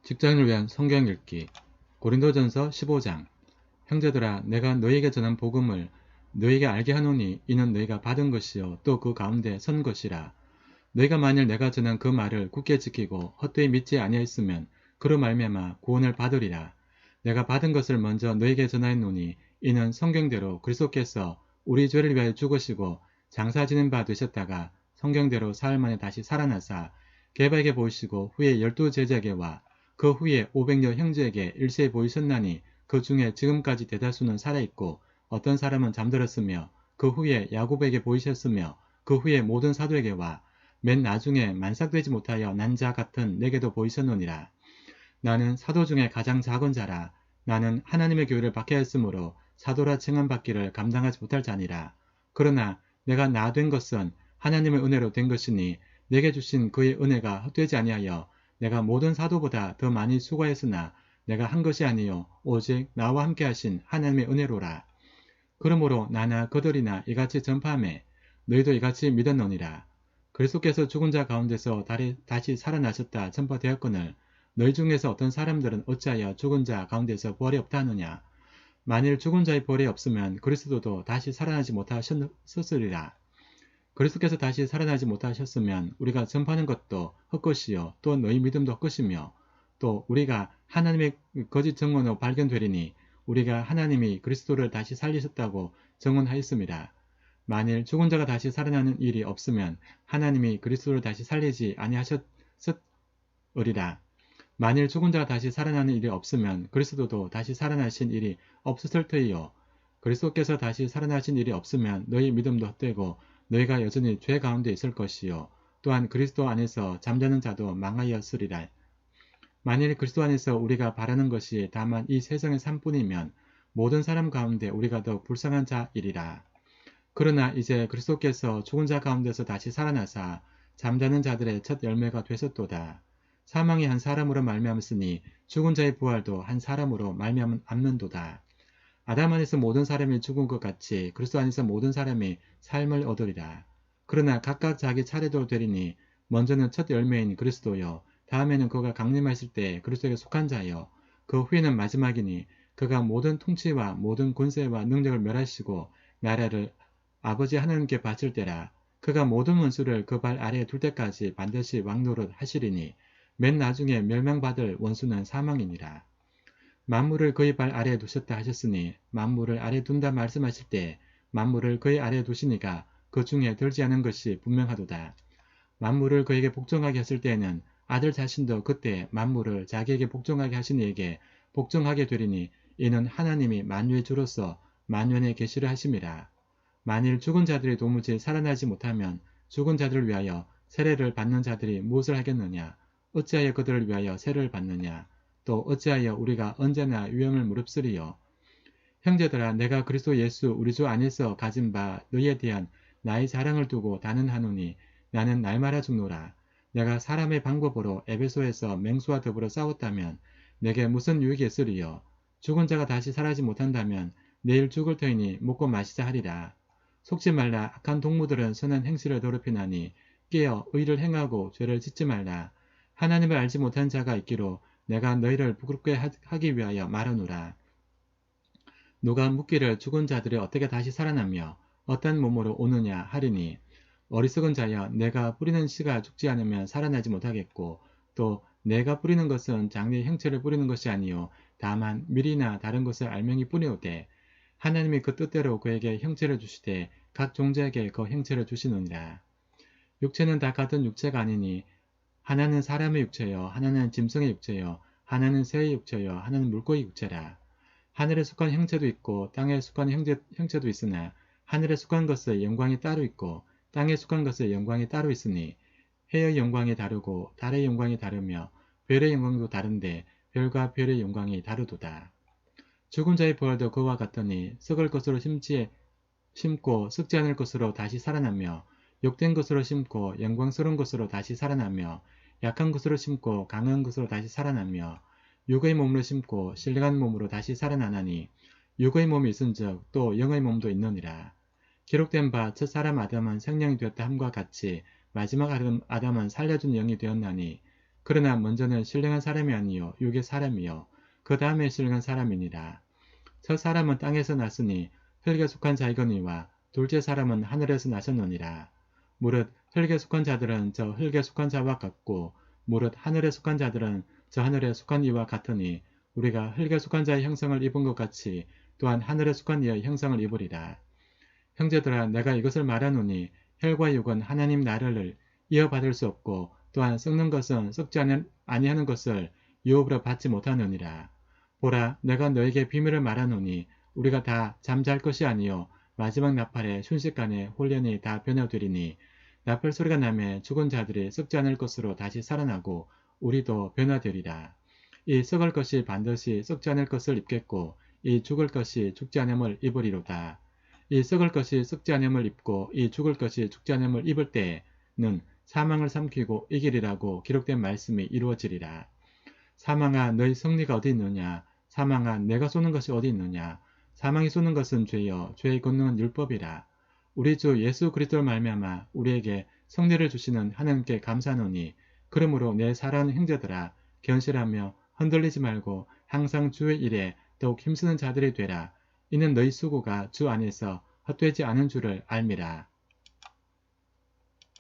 직장인을 위한 성경 읽기 고린도전서 15장 형제들아 내가 너희에게 전한 복음을 너희에게 알게 하노니 이는 너희가 받은 것이요 또 그 가운데 선 것이라. 너희가 만일 내가 전한 그 말을 굳게 지키고 헛되이 믿지 아니하였으면 그로 말미암아 구원을 받으리라. 내가 받은 것을 먼저 너희에게 전하였노니 이는 성경대로 그리스도께서 우리 죄를 위하여 죽으시고 장사 지는 바 되셨다가 성경대로 사흘 만에 다시 살아나사 게바에게 보이시고 후에 12제자에게와 그 후에 500여 형제에게 일세에 보이셨나니 그 중에 지금까지 대다수는 살아있고 어떤 사람은 잠들었으며 그 후에 야곱에게 보이셨으며 그 후에 모든 사도에게와 맨 나중에 만삭되지 못하여 난 자 같은 내게도 보이셨느니라. 나는 사도 중에 가장 작은 자라. 나는 하나님의 교회를 박해하였으므로 사도라 칭함받기를 감당하지 못할 자니라. 그러나 내가 나 된 것은 하나님의 은혜로 된 것이니 내게 주신 그의 은혜가 헛되지 아니하여 내가 모든 사도보다 더 많이 수고했으나 내가 한 것이 아니요 오직 나와 함께 하신 하나님의 은혜로라. 그러므로 나나 그들이나 이같이 전파하매 너희도 이같이 믿었느니라. 그리스도께서 죽은 자 가운데서 다시 살아나셨다 전파되었거늘 너희 중에서 어떤 사람들은 어찌하여 죽은 자 가운데서 부활이 없다 하느냐. 만일 죽은 자의 부활이 없으면 그리스도도 다시 살아나지 못하셨으리라. 그리스도께서 다시 살아나지 못하셨으면 우리가 전파하는 것도 헛것이요 또 너희 믿음도 헛것이며 또 우리가 하나님의 거짓 증언으로 발견되리니 우리가 하나님이 그리스도를 다시 살리셨다고 증언하였습니다. 만일 죽은 자가 다시 살아나는 일이 없으면 하나님이 그리스도를 다시 살리지 아니하셨으리라. 만일 죽은 자가 다시 살아나는 일이 없으면 그리스도도 다시 살아나신 일이 없었을 터이요. 그리스도께서 다시 살아나신 일이 없으면 너희 믿음도 헛되고 너희가 여전히 죄 가운데 있을 것이요. 또한 그리스도 안에서 잠자는 자도 망하였으리라. 만일 그리스도 안에서 우리가 바라는 것이 다만 이 세상의 삶뿐이면 모든 사람 가운데 우리가 더욱 불쌍한 자이리라. 그러나 이제 그리스도께서 죽은 자 가운데서 다시 살아나사 잠자는 자들의 첫 열매가 되셨도다. 사망이 한 사람으로 말미암았으니 죽은 자의 부활도 한 사람으로 말미암는도다. 아담 안에서 모든 사람이 죽은 것 같이 그리스도 안에서 모든 사람이 삶을 얻으리라. 그러나 각각 자기 차례도 되리니 먼저는 첫 열매인 그리스도요 다음에는 그가 강림하실 때 그리스도에게 속한 자요 그 후에는 마지막이니 그가 모든 통치와 모든 권세와 능력을 멸하시고 나라를 아버지 하나님께 바칠 때라. 그가 모든 원수를 그 발 아래에 둘 때까지 반드시 왕노릇 하시리니 맨 나중에 멸망받을 원수는 사망이니라. 만물을 그의 발 아래에 두셨다 하셨으니 만물을 아래에 둔다 말씀하실 때 만물을 그의 아래에 두시니가 그 중에 들지 않은 것이 분명하도다. 만물을 그에게 복종하게 했을 때에는 아들 자신도 그때 만물을 자기에게 복종하게 하신 이에게 복종하게 되리니 이는 하나님이 만유의 주로서 만연의 계시를 하심이라. 만일 죽은 자들이 도무지 살아나지 못하면 죽은 자들을 위하여 세례를 받는 자들이 무엇을 하겠느냐. 어찌하여 그들을 위하여 세례를 받느냐. 또 어찌하여 우리가 언제나 위험을 무릅쓰리요. 형제들아 내가 그리스도 예수 우리 주 안에서 가진 바 너희에 대한 나의 자랑을 두고 단언하노니 나는 날마다 죽노라. 내가 사람의 방법으로 에베소에서 맹수와 더불어 싸웠다면 내게 무슨 유익이 있으리요. 죽은 자가 다시 살아지 못한다면 내일 죽을 터이니 먹고 마시자 하리라. 속지 말라. 악한 동무들은 선한 행실을 더럽히나니 깨어 의를 행하고 죄를 짓지 말라. 하나님을 알지 못한 자가 있기로 내가 너희를 부끄럽게 하기 위하여 말하노라. 누가 묻기를 죽은 자들이 어떻게 다시 살아나며 어떤 몸으로 오느냐 하리니 어리석은 자여 내가 뿌리는 씨가 죽지 않으면 살아나지 못하겠고 또 내가 뿌리는 것은 장래의 형체를 뿌리는 것이 아니요 다만 밀이나 다른 것을 알맹이 뿌리오되 하나님이 그 뜻대로 그에게 형체를 주시되 각 종자에게 그 형체를 주시느니라. 육체는 다 같은 육체가 아니니 하나는 사람의 육체요 하나는 짐승의 육체요 하나는 새의 육체요 하나는 물고기 육체라. 하늘에 속한 형체도 있고 땅에 속한 형체도 있으나 하늘에 속한 것의 영광이 따로 있고 땅에 속한 것의 영광이 따로 있으니 해의 영광이 다르고 달의 영광이 다르며 별의 영광도 다른데 별과 별의 영광이 다르도다. 죽은 자의 부활도 그와 같더니 썩을 것으로 심고 썩지 않을 것으로 다시 살아나며 욕된 것으로 심고 영광스러운 것으로 다시 살아나며 약한 것으로 심고 강한 것으로 다시 살아나며 육의 몸으로 심고 신령한 몸으로 다시 살아나나니 육의 몸이 있은즉 또 영의 몸도 있느니라. 기록된 바 첫사람 아담은 생명이 되었다 함과 같이 마지막 아담은 살려준 영이 되었나니 그러나 먼저는 신령한 사람이 아니요 육의 사람이요 그 다음에 신령한 사람이니라. 첫 사람은 땅에서 났으니 흙에 속한 자이거니와 둘째 사람은 하늘에서 나셨느니라. 무릇 흙에 속한 자들은 저 흙에 속한 자와 같고 무릇 하늘에 속한 자들은 저 하늘에 속한 이와 같으니 우리가 흙에 속한 자의 형상을 입은 것 같이 또한 하늘에 속한 이의 형상을 입으리라. 형제들아 내가 이것을 말하노니 혈과 육은 하나님 나라를 이어받을 수 없고 또한 썩는 것은 썩지 아니하는 것을 유업으로 받지 못하느니라. 보라 내가 너에게 비밀을 말하노니 우리가 다 잠잘 것이 아니요 마지막 나팔에 순식간에 홀연히 다 변화되리니 나팔 소리가 나매 죽은 자들이 썩지 않을 것으로 다시 살아나고 우리도 변화되리라. 이 썩을 것이 반드시 썩지 않을 것을 입겠고 이 죽을 것이 죽지 않음을 입으리로다. 이 썩을 것이 썩지 않음을 입고 이 죽을 것이 죽지 않음을 입을 때에는 사망을 삼키고 이기리라고 기록된 말씀이 이루어지리라. 사망아 너희 승리가 어디 있느냐? 사망아 내가 쏘는 것이 어디 있느냐? 사망이 쏘는 것은 죄요 죄의 권능은 율법이라. 우리 주 예수 그리스도를 말미암아 우리에게 승리를 주시는 하나님께 감사하노니 그러므로 내 사랑하는 형제들아 견실하며 흔들리지 말고 항상 주의 일에 더욱 힘쓰는 자들이 되라. 이는 너희 수고가 주 안에서 헛되지 않은 줄을 알미라.